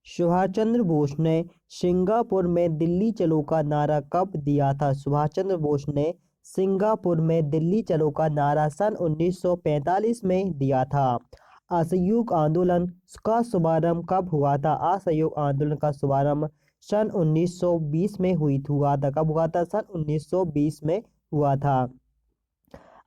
सुभाष चंद्र बोस ने सिंगापुर में दिल्ली चलो का नारा कब दिया था? सुभाष चंद्र बोस ने सिंगापुर में दिल्ली चलो का नारा सन 1945 में दिया था। असहयोग आंदोलन का शुभारंभ कब हुआ था? असहयोग आंदोलन का शुभारंभ सन 1920 में हुआ था। कब हुआ था? सन 1920 में हुआ था।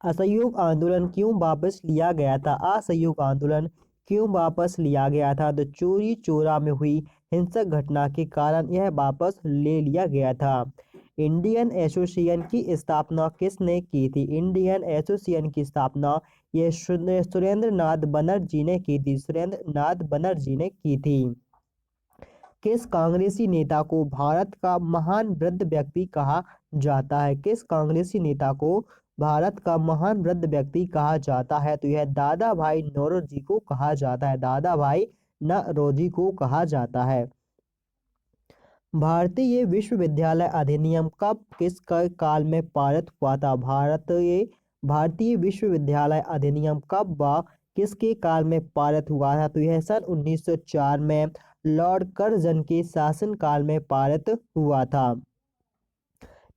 असहयोग आंदोलन क्यों वापस लिया गया था? असहयोग आंदोलन क्यों वापस लिया गया था? तो चोरी चोरा में हुई हिंसक घटना के कारण यह वापस ले लिया गया था। इंडियन एसोसिएशन की स्थापना किसने की थी? इंडियन एसोसिएशन की स्थापना ये सुरेंद्र नाथ बनर्जी ने की थी। सुरेंद्र नाथ बनर्जी ने की थी। किस कांग्रेसी नेता को भारत का महान वृद्ध व्यक्ति कहा जाता है? किस कांग्रेसी नेता को भारत का महान वृद्ध व्यक्ति कहा जाता है? तो यह दादा भाई नौरोजी को कहा जाता है। दादा भाई नौरोजी को कहा जाता है। भारतीय विश्वविद्यालय अधिनियम कब किस काल में पारित हुआ था? भारतीय विश्वविद्यालय अधिनियम कब व किसके काल में पारित हुआ था? तो यह सन 1904 में लॉर्ड कर्जन के शासनकाल में पारित हुआ था।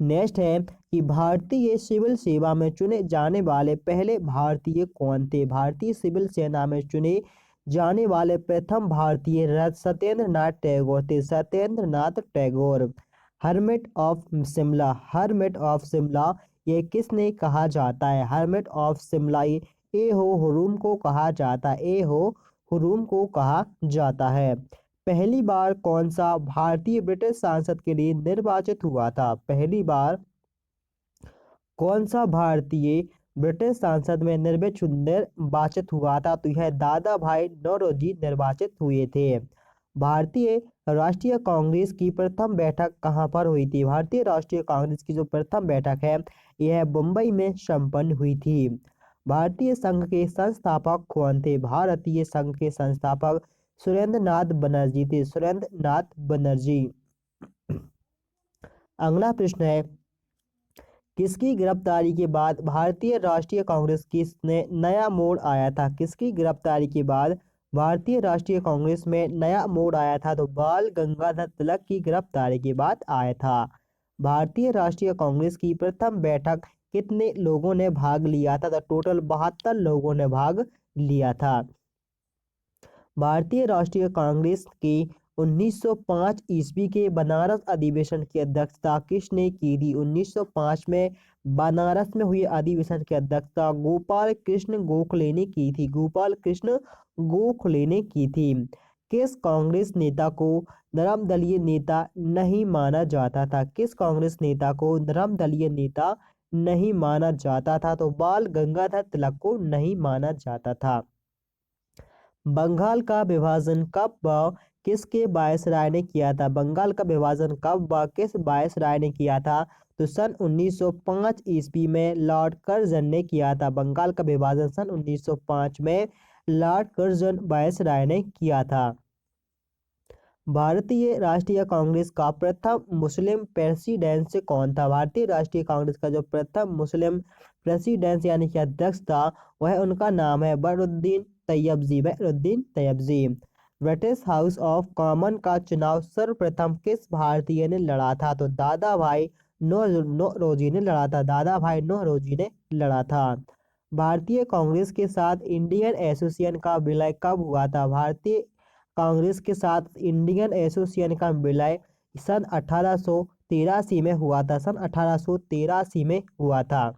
नेक्स्ट है कि भारतीय सिविल सेवा में चुने जाने वाले पहले भारतीय कौन थे? भारतीय सिविल सेना में चुने जाने वाले प्रथम भारतीय सत्येंद्र नाथ टैगोर थे। Satyendra Nath Tagore. Hermit of Shimla. Hermit of Shimla ये किसने कहा जाता है? हर्मिट ऑफ शिमला ए हो हुरूम को कहा जाता है। ए हो हुरूम को कहा जाता है। पहली बार कौन सा भारतीय ब्रिटिश सांसद के लिए निर्वाचित हुआ था? पहली बार कौन सा भारतीय ब्रिटिश सांसद में निर्वाचित हुआ था? तो यह दादा भाई नौरोजी निर्वाचित हुए थे। भारतीय राष्ट्रीय कांग्रेस की प्रथम बैठक कहाँ पर हुई थी? भारतीय राष्ट्रीय कांग्रेस की जो प्रथम बैठक है यह मुंबई में संपन्न हुई थी। भारतीय संघ के संस्थापक कौन थे? भारतीय संघ के संस्थापक सुरेंद्र नाथ बनर्जी थे। सुरेंद्र नाथ बनर्जी। अगला प्रश्न है किसकी गिरफ्तारी के बाद भारतीय राष्ट्रीय कांग्रेस की नया मोड़ आया था? किसकी गिरफ्तारी के बाद भारतीय राष्ट्रीय कांग्रेस में नया मोड़ आया था? तो बाल गंगाधर तिलक की गिरफ्तारी के बाद आया था। भारतीय राष्ट्रीय कांग्रेस की प्रथम बैठक कितने लोगों ने भाग लिया था? तो टोटल 72 लोगों ने भाग लिया था। भारतीय राष्ट्रीय कांग्रेस की 1905 ईस्वी के बनारस अधिवेशन की अध्यक्षता किसने की थी? 1905 में बनारस में हुए अधिवेशन की अध्यक्षता गोपाल कृष्ण गोखले ने की थी। गोपाल कृष्ण गोखले ने की थी। किस कांग्रेस नेता को नरम-दलीय नेता नहीं माना जाता था? किस कांग्रेस नेता को नरम-दलीय नेता नहीं माना जाता था? तो बाल गंगाधर तिलक को नहीं माना जाता था। बंगाल का विभाजन कब व किसके वायसराय ने किया था? बंगाल का विभाजन कब व किस वायसराय ने किया था? तो सन 1905 ईस्वी में लॉर्ड कर्जन ने किया था। बंगाल का विभाजन सन 1905 में लॉर्ड कर्जन वायसराय ने किया था। भारतीय राष्ट्रीय कांग्रेस का प्रथम मुस्लिम प्रेसिडेंट कौन था? भारतीय राष्ट्रीय कांग्रेस का जो प्रथम मुस्लिम प्रेसिडेंट यानी कि अध्यक्ष था वह उनका नाम है Badruddin Tyabji. Badruddin Tyabji. British house of common का चुनाव सर्वप्रथम किस भारतीय ने लड़ा था? तो दादा भाई नौरोजी ने लड़ा था। दादा भाई नौरोजी ने लड़ा था। भारतीय कांग्रेस के साथ इंडियन एसोसिएशन का विलय कब हुआ था? भारतीय कांग्रेस के साथ इंडियन एसोसिएशन का विलय सन 1883 में हुआ था। सन 1883 में हुआ था।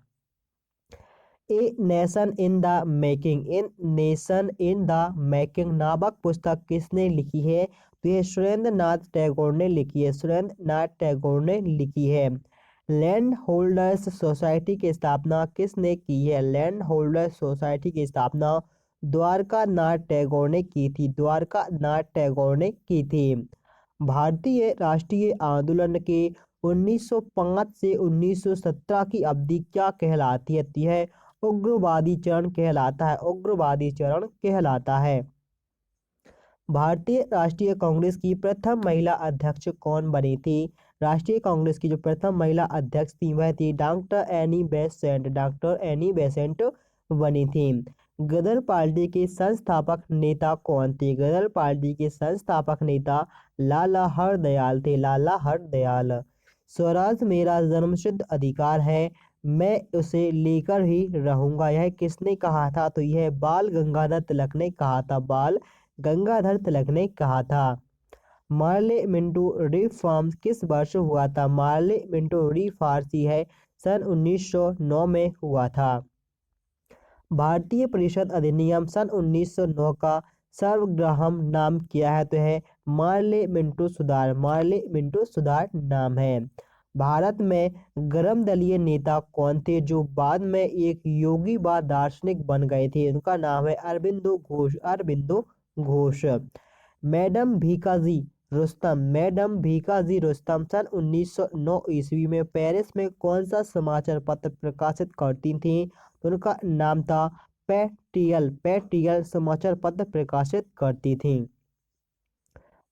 A nation in the making. In nation in the making नामक पुस्तक किसने लिखी है? तो यह सुरेंद्र नाथ टैगोर ने लिखी है। सुरेंद्र नाथ टैगोर ने लिखी है। लैंड होल्डर्स सोसाइटी की स्थापना किसने की है? लैंड होल्डर्स सोसाइटी की स्थापना द्वारका नाथ टैगोर ने की थी। द्वारका नाथ टैगोर ने की थी। भारतीय राष्ट्रीय आंदोलन के 1905 से 1917 की अवधि क्या कहलाती है? यह उग्रवादी चरण कहलाता है। उग्रवादी चरण कहलाता है। भारतीय राष्ट्रीय कांग्रेस की प्रथम महिला अध्यक्ष कौन बनी थी? राष्ट्रीय कांग्रेस की जो प्रथम महिला अध्यक्ष थी वह थी doctor Annie Besant. Doctor Annie Besant बनी थी। गदर पार्टी के संस्थापक नेता कौन थे? गदर पार्टी के संस्थापक नेता लाला हरदयाल थे, लाला हरदयाल। स्वराज मेरा जन्मसिद्ध अधिकार है, मैं उसे लेकर ही रहूंगा, यह किसने कहा था? तो यह बाल गंगाधर तिलक ने कहा था, बाल गंगाधर तिलक ने कहा था। मार्ले मिंटो रिफॉर्म्स किस वर्ष हुआ था? मार्ले मिंटो रिफॉर्म्स है सन 1909 में हुआ था। भारतीय परिषद अधिनियम सन 1909 का सर्वग्राम नाम क्या है? तो है मार्ले मिंटो सुधार, मार्ले मिंटो सुधार नाम है। भारत में गर्म दलीय नेता कौन थे जो बाद में एक योगी व दार्शनिक बन गए थे? उनका नाम है अरबिंदो घोष, अरबिंदो घोष। मैडम भीकाजी रुस्तम, मैडम भीकाजी रुस्तम सन 1909 ईस्वी में पेरिस में कौन सा समाचार पत्र प्रकाशित करती थी? तो उनका नाम था पैट्रियल, पैट्रियल समाचार पत्र प्रकाशित करती थी।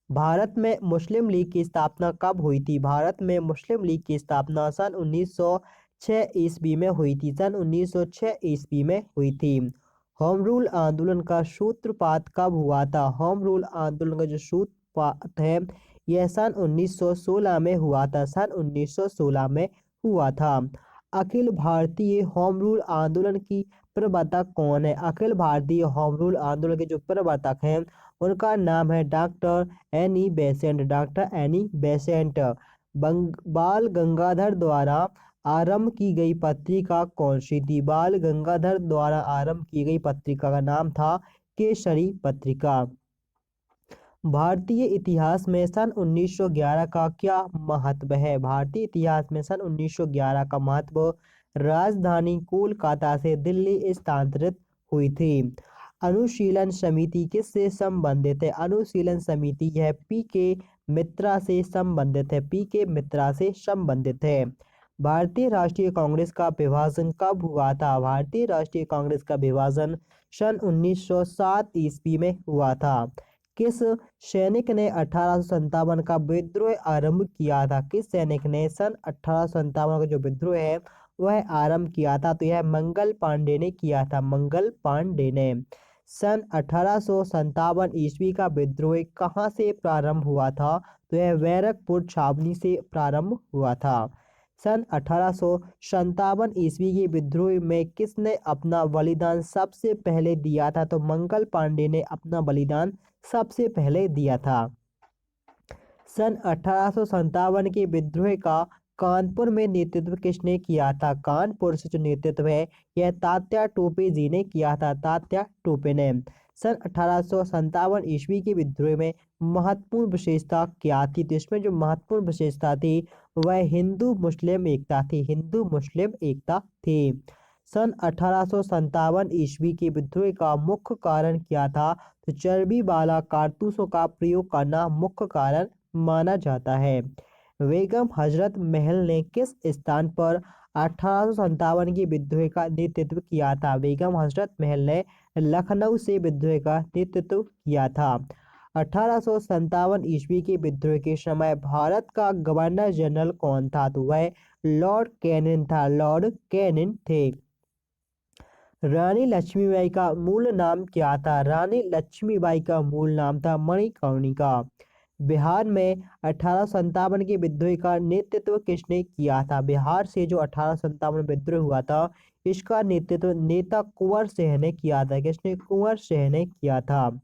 भारत में मुस्लिम लीग की स्थापना कब हुई थी? भारत में मुस्लिम लीग की स्थापना सन 1906 ईस्वी में हुई थी, सन 1906 ईस्वी में हुई थी। होम रूल आंदोलन का सूत्रपात कब हुआ था? होम रूल आंदोलन का जो सूत्रपात है यह सन 1916 में हुआ था, सन 1916 में हुआ था। अखिल भारतीय होम रूल आंदोलन की प्रवर्तक कौन है? अखिल भारतीय होम रूल आंदोलन के जो प्रवर्तक हैं उनका नाम है doctor Annie Besant, doctor Annie Besant. बाल गंगाधर द्वारा आरंभ की गई पत्रिका कौन सी थी? बाल गंगाधर द्वारा आरंभ की गई पत्रिका का नाम था केसरी पत्रिका। भारतीय इतिहास में सन 1911 का क्या महत्व है? भारतीय इतिहास में सन 1911 का महत्व राजधानी कोलकाता से दिल्ली स्थानांतरित हुई थी। अनुशीलन समिति किससे संबंधित है? अनुशीलन समिति यह पी के मित्रा से संबंधित है, पी के मित्रा से संबंधित है। भारतीय राष्ट्रीय कांग्रेस का विभाजन कब हुआ था? भारतीय राष्ट्रीय कांग्रेस का विभाजन सन 1907 ईस्वी में हुआ था। किस सैनिक ने 1857 का विद्रोह आरंभ किया था? किस सैनिक ने सन 1857 का जो विद्रोह है वह आरंभ किया था? तो यह मंगल पांडे ने किया था, मंगल पांडे ने। सन 1857 ईस्वी का विद्रोह कहाँ से प्रारंभ हुआ था? तो यह बैरकपुर छावनी से प्रारंभ हुआ था। सन 1857 ईस्वी के विद्रोह में किसने अपना बलिदान सबसे पहले दिया था? तो मंगल पांडे ने अपना बलिदान सबसे पहले दिया था। सन 1857 के विद्रोह का कानपुर में नेतृत्व किसने किया था? कानपुर से जो नेतृत्व है यह तात्या टोपे जी ने किया था, तात्या टोपे ने। सन 1857 ईस्वी के विद्रोह में महत्वपूर्ण विशेषता क्या थी? तो इसमें जो महत्वपूर्ण विशेषता थी वह हिंदू मुस्लिम एकता थी, हिंदू मुस्लिम एकता थी। सन 1857 ईस्वी के विद्रोह का मुख्य कारण क्या था? तो चर्बी वाला कारतूसों का प्रयोग करना मुख्य कारण माना जाता है। बेगम हजरत महल ने किस स्थान पर 1857 के विद्रोह का नेतृत्व किया था? बेगम हजरत महल ने लखनऊ से विद्रोह का नेतृत्व किया था। 1857 ईस्वी के विद्रोह के समय भारत का गवर्नर जनरल कौन था? तो वह लॉर्ड कैनिंग था, लॉर्ड कैनिंग थे। रानी लक्ष्मीबाई का मूल नाम क्या था? रानी लक्ष्मीबाई का मूल नाम था मणिकर्णिका। बिहार में 1857 के विद्रोह का नेतृत्व किसने किया था? बिहार से जो 1857 विद्रोह हुआ था इसका नेतृत्व नेता कुंवर सिंह ने किया था। किसने? कुंवर सिंह ने किया था।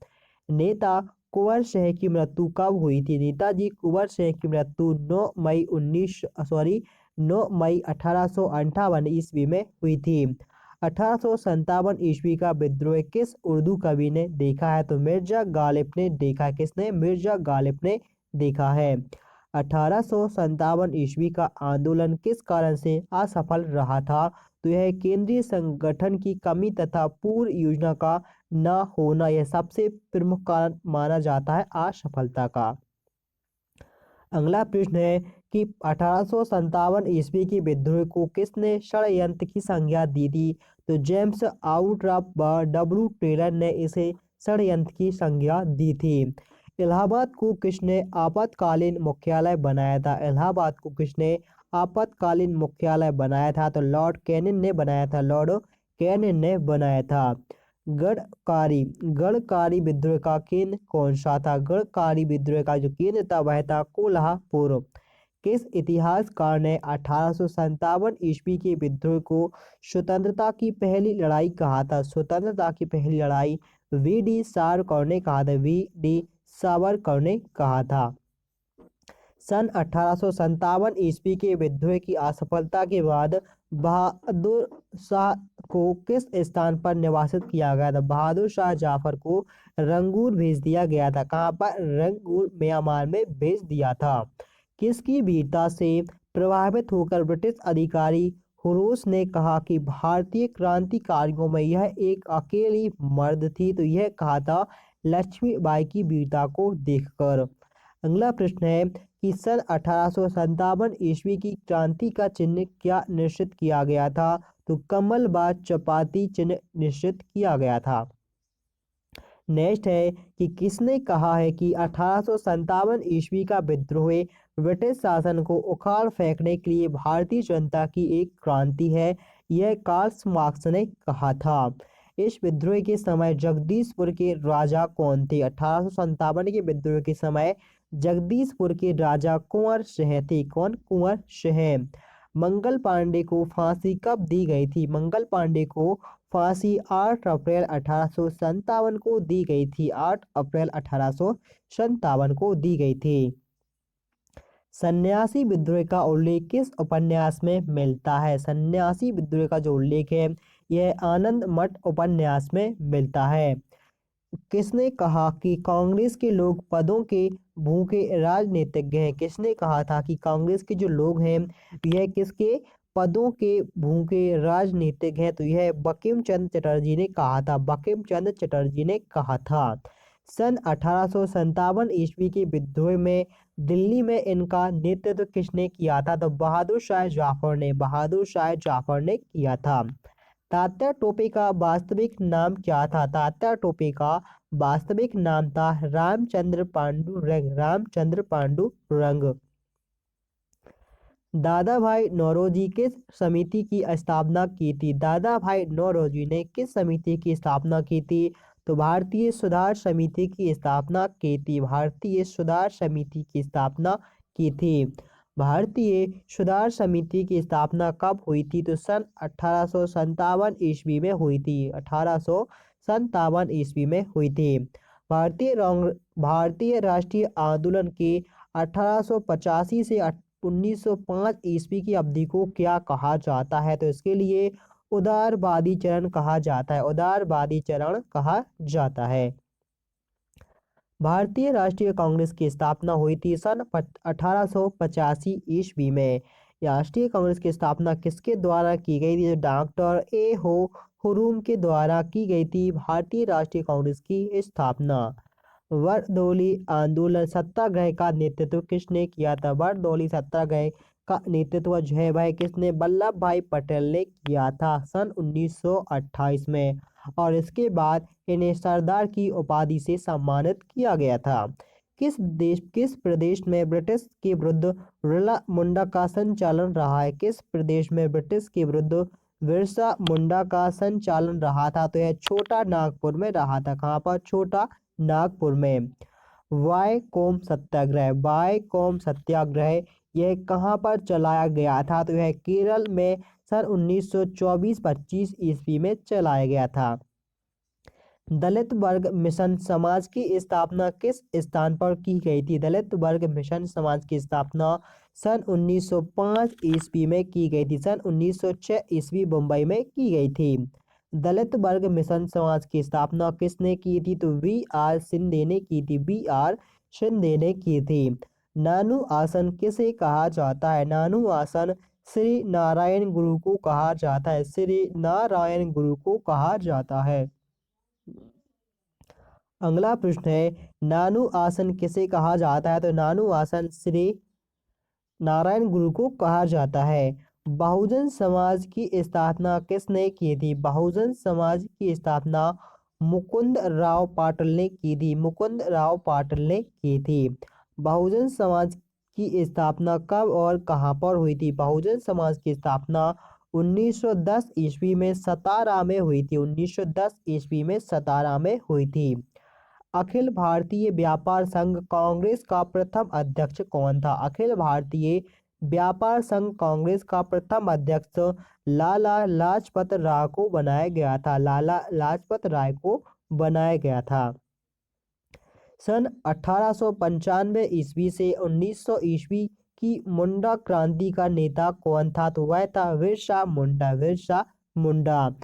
नेता कुंवर सिंह की मृत्यु कब हुई थी? नेताजी कुंवर सिंह की मृत्यु 9 मई 1858 ईस्वी में हुई थी। 1857 ईस्वी का विद्रोह किस उर्दू कवि ने देखा है? तो मिर्जा गालिब ने देखा। किसने? मिर्जा गालिब ने देखा है। 1857 ईस्वी का आंदोलन किस कारण से असफल रहा था? तो यह केंद्रीय संगठन की कमी तथा पूर्ण योजना का न होना यह सबसे प्रमुख कारण माना जाता है असफलता का। अगला प्रश्न है कि 1857 ईस्वी के विद्रोह को किसने षड्यंत्र की संज्ञा दी थी? तो जेम्स आउट्रॉप व डब्ल्यू टेलर ने इसे षड्यंत्र की संज्ञा दी थी। इलाहाबाद को किसने आपातकालीन मुख्यालय बनाया था? इलाहाबाद को किसने आपातकालीन मुख्यालय बनाया था? तो लॉर्ड कैनिंग ने बनाया था, लॉर्ड कैनिंग ने बनाया था। गढ़कारी गढ़कारी विद्रोह का केंद्र कौन सा था? गढ़कारी विद्रोह का जो केंद्र था वह था कोल्हापुर। किस इतिहासकार ने 1857 ईस्वी के विद्रोह को स्वतंत्रता की पहली लड़ाई कहा था? स्वतंत्रता की पहली लड़ाई वी.डी. सावरकर ने कहा था। वी.डी. सावरकर ने कहा था। सन 1857 ईस्वी के विद्रोह की असफलता के बाद बहादुर शाह को किस स्थान पर निर्वासित किया गया था? बहादुर शाह जाफर को रंगून भेज दिया गया था। कहाँ पर? रंगून, म्यांमार में भेज दिया था। किसकी वीरता से प्रभावित होकर ब्रिटिश अधिकारी हुरोस ने कहा कि भारतीय क्रांतिकारियों में यह एक अकेली मर्द थी? तो यह कहा था लक्ष्मीबाई की वीरता को देखकर। अगला प्रश्न है कि सन 1857 ईस्वी की क्रांति का चिन्ह क्या निश्चित किया गया था? तो कमल व चपाती चिन्ह निश्चित किया गया था। नेक्स्ट है कि किसने कहा है कि 1857 ईस्वी का विद्रोह ब्रिटिश शासन को उखाड़ फेंकने के लिए भारतीय जनता की एक क्रांति है? यह कार्ल मार्क्स ने कहा था। इस विद्रोह के समय जगदीशपुर के राजा कौन थे? 1857 के विद्रोह के समय जगदीशपुर के राजा कुंवर सिंह थे। कौन? कुंवर सिंह। मंगल पांडे को फांसी कब दी गई थी? मंगल पांडे को फांसी 8 अप्रैल 1857 को दी गई थी। 8 अप्रैल 1857 को दी गई थी। सन्यासी विद्रोह का उल्लेख किस उपन्यास में मिलता है? सन्यासी विद्रोह का जो उल्लेख है यह आनंद मठ उपन्यास में मिलता है। किसने कहा कि कांग्रेस के लोग पदों के भूखे राजनीतिज्ञ हैं? किसने कहा था कि कांग्रेस के जो लोग हैं यह किसके पदों के भूखे राजनीतिज्ञ हैं? तो यह बंकिम चंद्र चटर्जी ने कहा था। बंकिम चंद्र चटर्जी ने कहा था। सन 1857 ईस्वी के विद्रोह में दिल्ली में इनका नेतृत्व किसने किया था? तो बहादुर शाह जाफर ने। बहादुर शाह जाफर ने किया था। तात्या टोपे का वास्तविक नाम क्या था? तात्या टोपे का वास्तविक नाम था रामचंद्र पांडुरंग। रामचंद्र पांडुरंग। दादा भाई नौरोजी किस समिति की स्थापना की थी? दादा भाई नौरोजी ने किस समिति की स्थापना की थी? तो भारतीय सुधार समिति की स्थापना की थी। भारतीय सुधार समिति की स्थापना की थी। भारतीय सुधार समिति की स्थापना कब हुई थी? तो सन 1857 ईस्वी में हुई थी। 1857 ईस्वी में हुई थी। भारतीय राष्ट्रीय आंदोलन के 1885 से 1905 ईस्वी की अवधि को क्या कहा जाता है? तो इसके लिए उदारवादी चरण कहा जाता है। उदारवादी चरण कहा जाता है। भारतीय राष्ट्रीय कांग्रेस की स्थापना हुई थी सन 1885 ईस्वी में। राष्ट्रीय कांग्रेस की स्थापना किसके द्वारा की गई थी? डॉक्टर ए हो हुरूम के द्वारा की गई थी भारतीय राष्ट्रीय कांग्रेस की स्थापना। बरदौली आंदोलन सत्याग्रह का नेतृत्व किसने किया था? बरदौली सत्याग्रह का नेतृत्व जो है वह किसने? वल्लभ भाई पटेल ने किया था सन 1928 में। और इसके बाद इन्हें सरदार की उपाधि से सम्मानित किया गया था। किस प्रदेश में ब्रिटिश के विरुद्ध बिरसा मुंडा का संचालन रहा है? किस प्रदेश में ब्रिटिश के विरुद्ध बिरसा मुंडा का संचालन रहा था? तो यह छोटा नागपुर में रहा था। कहाँ पर? छोटा नागपुर में। वायकोम सत्याग्रह। वायकोम सत्याग्रह यह कहाँ पर चलाया गया था? तो यह केरल में सन 1924-25 ईस्वी में चलाया गया था। दलित वर्ग मिशन समाज की स्थापना किस स्थान पर की गई थी? दलित वर्ग मिशन समाज की स्थापना सन 1905 ईस्वी में की गई थी। सन 1906 ईस्वी मुंबई में की गई थी। दलित वर्ग मिशन समाज की स्थापना किसने की थी? तो वी.आर. शिंदे ने की थी। वी.आर. शिंदे ने की थी। नानू आसन किसे कहा जाता है? नानू आसन श्री नारायण गुरु को कहा जाता है। श्री नारायण गुरु को कहा जाता है। अगला प्रश्न है नानू आसन किसे कहा जाता है? तो नानू आसन श्री नारायण गुरु को कहा जाता है। बहुजन समाज की स्थापना किसने की थी? बहुजन समाज की स्थापना मुकुंद राव पाटिल ने की थी। मुकुंद राव पाटिल ने की थी। बहुजन समाज की स्थापना कब और कहां पर हुई थी? बहुजन समाज की स्थापना 1910 ईस्वी में सतारा में हुई थी। 1910 ईस्वी में सतारा में हुई थी। अखिल भारतीय व्यापार संघ कांग्रेस का प्रथम अध्यक्ष कौन था? अखिल भारतीय व्यापार संघ कांग्रेस का प्रथम अध्यक्ष लाला लाजपत राय को बनाया गया था। लाला लाजपत राय को बनाया गया था। सन 1895 ईस्वी से 1900 ईस्वी की मुंडा क्रांति का नेता कौन था? तो वह था बिरसा मुंडा। बिरसा मुंडा।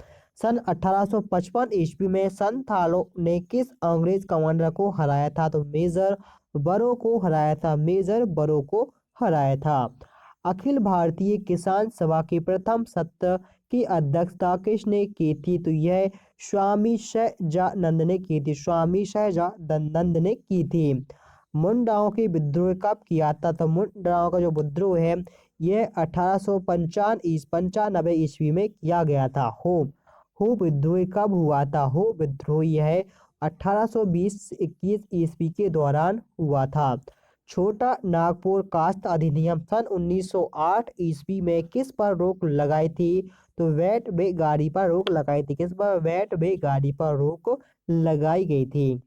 सन 1855 ईस्वी में संथालों ने किस अंग्रेज कमांडर को हराया था? तो मेजर बरो को हराया था। मेजर बरो को हराया था। अखिल भारतीय किसान सभा के प्रथम सत्र की अध्यक्षता किसने की थी? तो यह स्वामी सहजानंद ने की थी। स्वामी सहजानंद ने की थी। मुंडाओं के विद्रोह कब किया था? तो मुंडाओं का जो विद्रोह है यह 1895 ईस्वी में किया गया था। हो विद्रोह कब हुआ था? हो विद्रोह यह 1820-21 ईस्वी के दौरान हुआ था। छोटा नागपुर कास्ट अधिनियम सन 1908 ईस्वी में किस पर रोक लगाई थी? तो वैट बे गाड़ी पर रोक लगाई थी। किस पर? वैट बे गाड़ी पर रोक लगाई गई थी।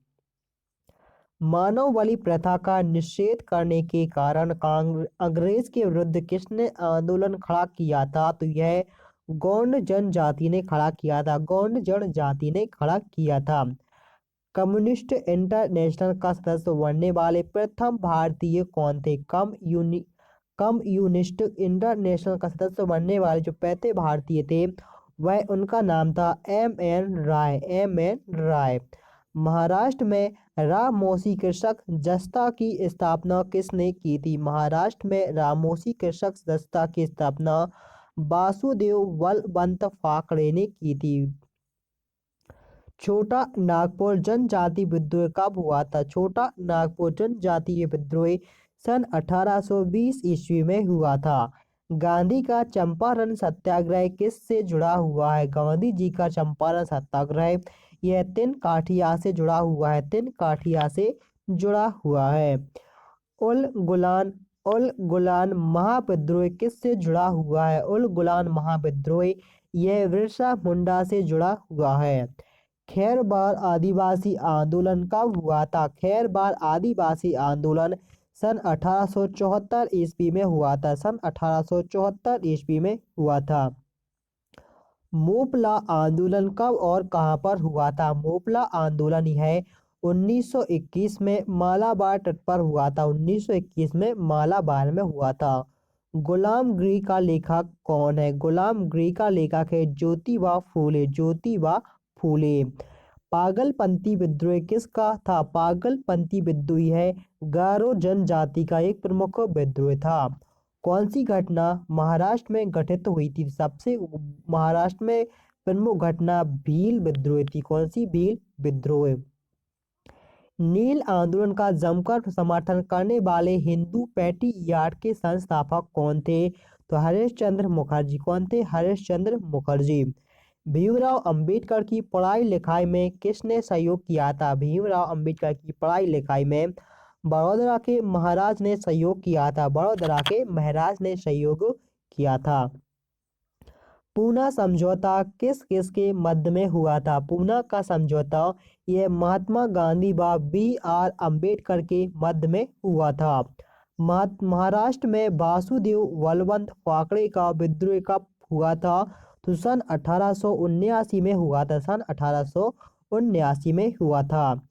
मानव बलि प्रथा का निषेध करने के कारण अंग्रेज के विरुद्ध किसने आंदोलन खड़ा किया था? तो यह गौंड जनजाति ने खड़ा किया था। गौंड जनजाति ने खड़ा किया था। कम्युनिस्ट इंटरनेशनल का सदस्य बनने वाले प्रथम भारतीय कौन थे? कम्युनिस्ट इंटरनेशनल का सदस्य बनने वाले जो पहले भारतीय थे वह उनका नाम था M.N. राय। M.N. राय। महाराष्ट्र में रामोसी कृषक जस्ता की स्थापना किसने की थी? महाराष्ट्र में रामोसी कृषक जस्ता की स्थापना वासुदेव बलवंत फाकड़े ने की थी। छोटा नागपुर जनजाति विद्रोह कब हुआ था? छोटा नागपुर जनजातीय विद्रोह सन 1820 ईस्वी में हुआ था। गांधी का चंपारण सत्याग्रह किससे जुड़ा हुआ है? गांधी जी का चंपारण सत्याग्रह यह तिनकाठिया से जुड़ा हुआ है। तिनकाठिया से जुड़ा हुआ है। उल गुलान महाविद्रोह किससे जुड़ा हुआ है? उल गुलान महाविद्रोह यह बिरसा मुंडा से जुड़ा हुआ है। खैरबार आदिवासी आंदोलन कब हुआ था? खैरबार आदिवासी आंदोलन सन 1874 ईस्वी में हुआ था। सन 1874 ईस्वी में हुआ था। मोपला आंदोलन कब और कहां पर हुआ था? मोपला आंदोलन यह 1921 में मालाबार तट पर हुआ था। 1921 में मालाबार में हुआ था। गुलामगिरी का लेखक कौन है? गुलामगिरी का लेखक है ज्योतिबा फूले। ज्योतिबा फूले। पागलपंथी विद्रोह किसका था? पागलपंथी विद्रोह है गारो जनजाति का एक प्रमुख विद्रोह था। कौन सी घटना महाराष्ट्र में घटित हुई थी? सबसे महाराष्ट्र में प्रमुख घटना भील विद्रोह थी। कौन सी? भील विद्रोह। नील आंदोलन का जमकर समर्थन करने वाले हिंदू पैट्रियार्ट के संस्थापक कौन थे? तो हरिश्चंद्र मुखर्जी। कौन थे? हरिश्चंद्र मुखर्जी। भीमराव अंबेडकर की पढ़ाई लिखाई में किसने सहयोग किया था? भीमराव अंबेडकर की पढ़ाई लिखाई में बड़ौदा के महाराज ने सहयोग किया था। बड़ौदा के महाराज ने सहयोग किया था। पूना समझौता किस किस के मध्य में हुआ था? पूना का समझौता यह महात्मा गांधी व B.R. अम्बेडकर के मध्य में हुआ था। महाराष्ट्र में वासुदेव बलवंत फाकड़े का विद्रोह कब हुआ था? तो सन 1879 में हुआ था। सन 1879 में हुआ था।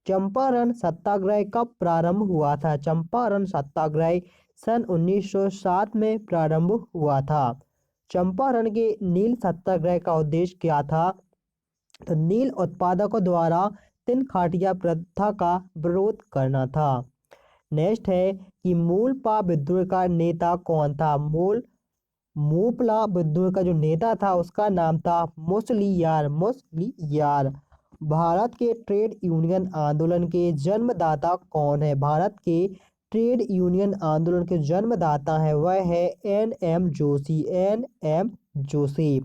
चंपारण सत्याग्रह कब प्रारंभ हुआ था? चंपारण सत्याग्रह सन 1907 में प्रारंभ हुआ था। चंपारण के नील सत्याग्रह का उद्देश्य क्या था? तो नील उत्पादकों द्वारा तिनकाठिया प्रथा का विरोध करना था। नेक्स्ट है कि मूलपा विद्रोह का नेता कौन था? मोपला विद्रोह का जो नेता था उसका नाम था मुसलियार। मुसलियार। भारत के ट्रेड यूनियन आंदोलन के जन्मदाता कौन है? भारत के ट्रेड यूनियन आंदोलन के जन्मदाता है वह है N.M. Joshi. N.M. Joshi.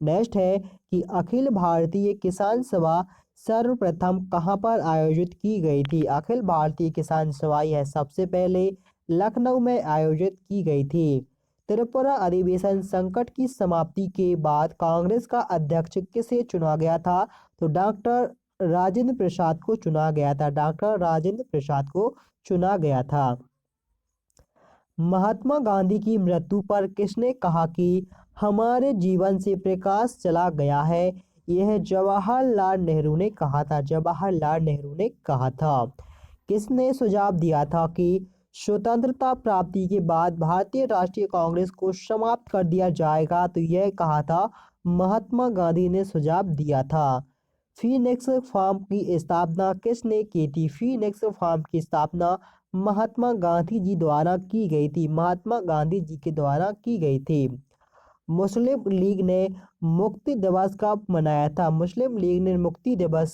Next है कि अखिल भारतीय किसान सभा सर्वप्रथम कहां पर आयोजित की गई थी? अखिल भारतीय किसान सभा यह सबसे पहले लखनऊ में आयोजित की गई थी। त्रिपुरा अधिवेशन संकट की समाप्ति के बाद कांग्रेस का अध्यक्ष किसे चुना गया था? तो डॉक्टर राजेंद्र प्रसाद को चुना गया था। डॉक्टर राजेंद्र प्रसाद को चुना गया था। महात्मा गांधी की मृत्यु पर किसने कहा कि हमारे जीवन से प्रकाश चला गया है? यह जवाहरलाल नेहरू ने कहा था। जवाहरलाल नेहरू ने कहा था। किसने सुझाव दिया था कि स्वतंत्रता प्राप्ति के बाद भारतीय राष्ट्रीय कांग्रेस को समाप्त कर दिया जाएगा? तो यह कहा था महात्मा गांधी ने सुझाव दिया था। फीनिक्स फार्म की स्थापना किसने की थी? फीनिक्स फार्म की स्थापना महात्मा गांधी जी द्वारा की गई थी। महात्मा गांधी जी के द्वारा की गई थी। मुस्लिम लीग ने मुक्ति दिवस कब मनाया था? मुस्लिम लीग ने मुक्ति दिवस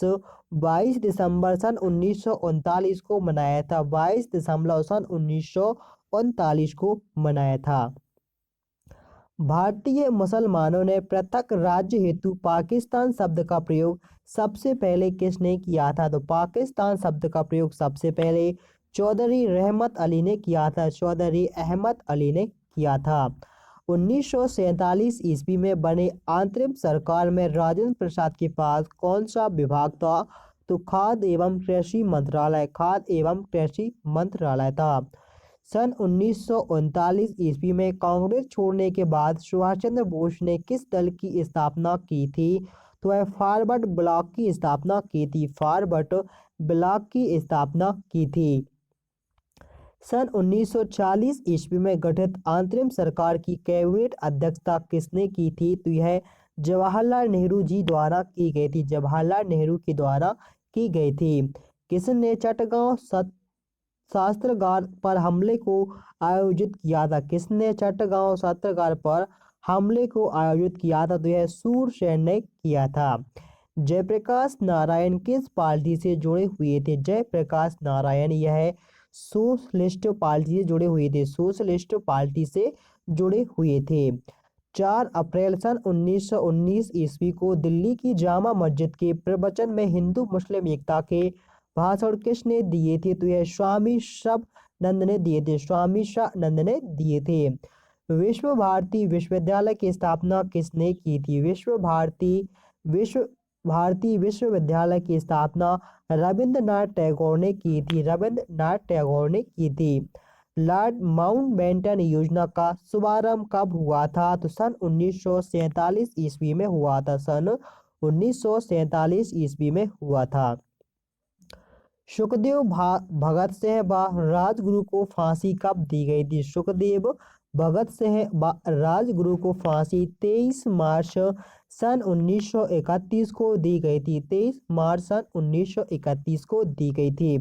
22 दिसंबर सन 1939 को मनाया था। 22 दिसंबर सन 1939 को मनाया था। भारतीय मुसलमानों ने पृथक राज्य हेतु पाकिस्तान शब्द का प्रयोग सबसे पहले किसने किया था? तो पाकिस्तान शब्द का प्रयोग सबसे पहले चौधरी रहमत अली ने किया था। चौधरी अहमद अली ने किया था। 1947 ईस्वी में बने अंतरिम सरकार में राजेंद्र प्रसाद के पास कौन सा विभाग था? तो खाद्य एवं कृषि मंत्रालय। खाद्य एवं कृषि मंत्रालय था। सन 1939 ईस्वी में कांग्रेस छोड़ने के बाद सुभाष चंद्र बोस ने किस दल की स्थापना की थी? तो वह फॉरवर्ड ब्लॉक की स्थापना की थी। फॉरवर्ड ब्लॉक की स्थापना की थी। सन 1940 ईस्वी में गठित अंतरिम सरकार की कैबिनेट अध्यक्षता किसने की थी? तो यह जवाहरलाल नेहरू जी द्वारा की गई थी। जवाहरलाल नेहरू के द्वारा की गई थी। किसने चटगांव शस्त्रागार पर हमले को आयोजित किया था? किसने चटगांव शस्त्रागार पर हमले को आयोजित किया था? तो यह सूरसेन ने किया था। जयप्रकाश नारायण किस पार्टी से जुड़े हुए थे? जयप्रकाश नारायण यह सोशलिस्ट पार्टी से जुड़े हुए थे। सोशलिस्ट पार्टी से जुड़े हुए थे। 4 अप्रैल सन 1919 ईस्वी को दिल्ली की जामा मस्जिद के प्रवचन में हिंदू मुस्लिम एकता के भाषण किसने दिए थे? तो यह स्वामी शानंद ने दिए थे। स्वामी शानंद ने दिए थे। विश्व भारती विश्वविद्यालय की स्थापना किसने की थी? विश्व भारती विश्वविद्यालय की स्थापना रविंद्रनाथ टैगोर ने की थी। रविंद्रनाथ टैगोर ने की थी। लॉर्ड माउंटबेटन योजना का शुभारंभ कब हुआ था? तो सन 1947 ईस्वी में हुआ था। सन 1947 ईस्वी में हुआ था। सुखदेव भगत सिंह व राजगुरु को फांसी कब दी गई थी? सुखदेव भगत सिंह व राजगुरु को फांसी 23 मार्च सन 1931 को दी गई थी। 23 मार्च सन 1931 को दी गई थी।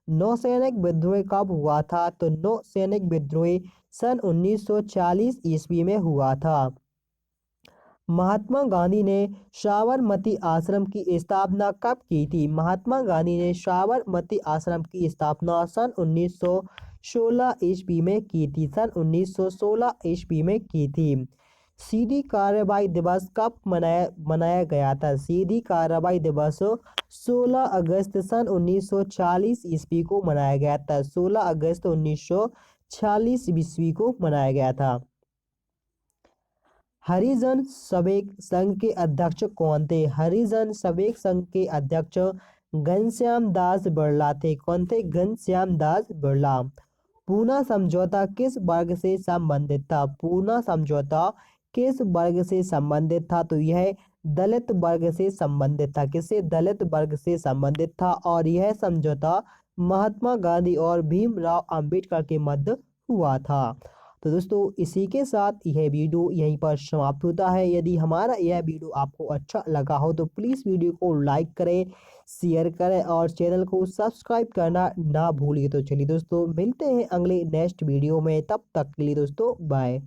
नौसैनिक विद्रोह कब हुआ था? तो नौसैनिक विद्रोह सन 1940 ईस्वी में हुआ था। महात्मा गांधी ने साबरमती आश्रम की स्थापना कब की थी? महात्मा गांधी ने साबरमती आश्रम की स्थापना सन 1916 ईस्वी में की थी। सन 1916 ईस्वी में की थी। सीधी कार्रवाई दिवस कब मनाया गया था? सीधी कार्रवाई दिवस 16 अगस्त सन 1940 ईस्वी को मनाया गया था। 16 अगस्त 1940 ईस्वी को मनाया गया था। हरिजन सेवक संघ के अध्यक्ष कौन थे? हरिजन सेवक संघ के अध्यक्ष घनश्याम दास बिरला थे। कौन थे? घनश्याम दास बिरला। पूना समझौता किस वर्ग से संबंधित था? पूना समझौता किस वर्ग से संबंधित था? तो यह दलित वर्ग से संबंधित था। किससे? दलित वर्ग से संबंधित था। और यह समझौता महात्मा गांधी और भीमराव अंबेडकर के मध्य हुआ था। तो दोस्तों इसी के साथ यह वीडियो यहीं पर समाप्त होता है। यदि हमारा यह वीडियो आपको अच्छा लगा हो तो प्लीज़ वीडियो को लाइक करें, शेयर करें और चैनल को सब्सक्राइब करना ना भूलिए। तो चलिए दोस्तों मिलते हैं अगले नेक्स्ट वीडियो में। तब तक के लिए दोस्तों बाय।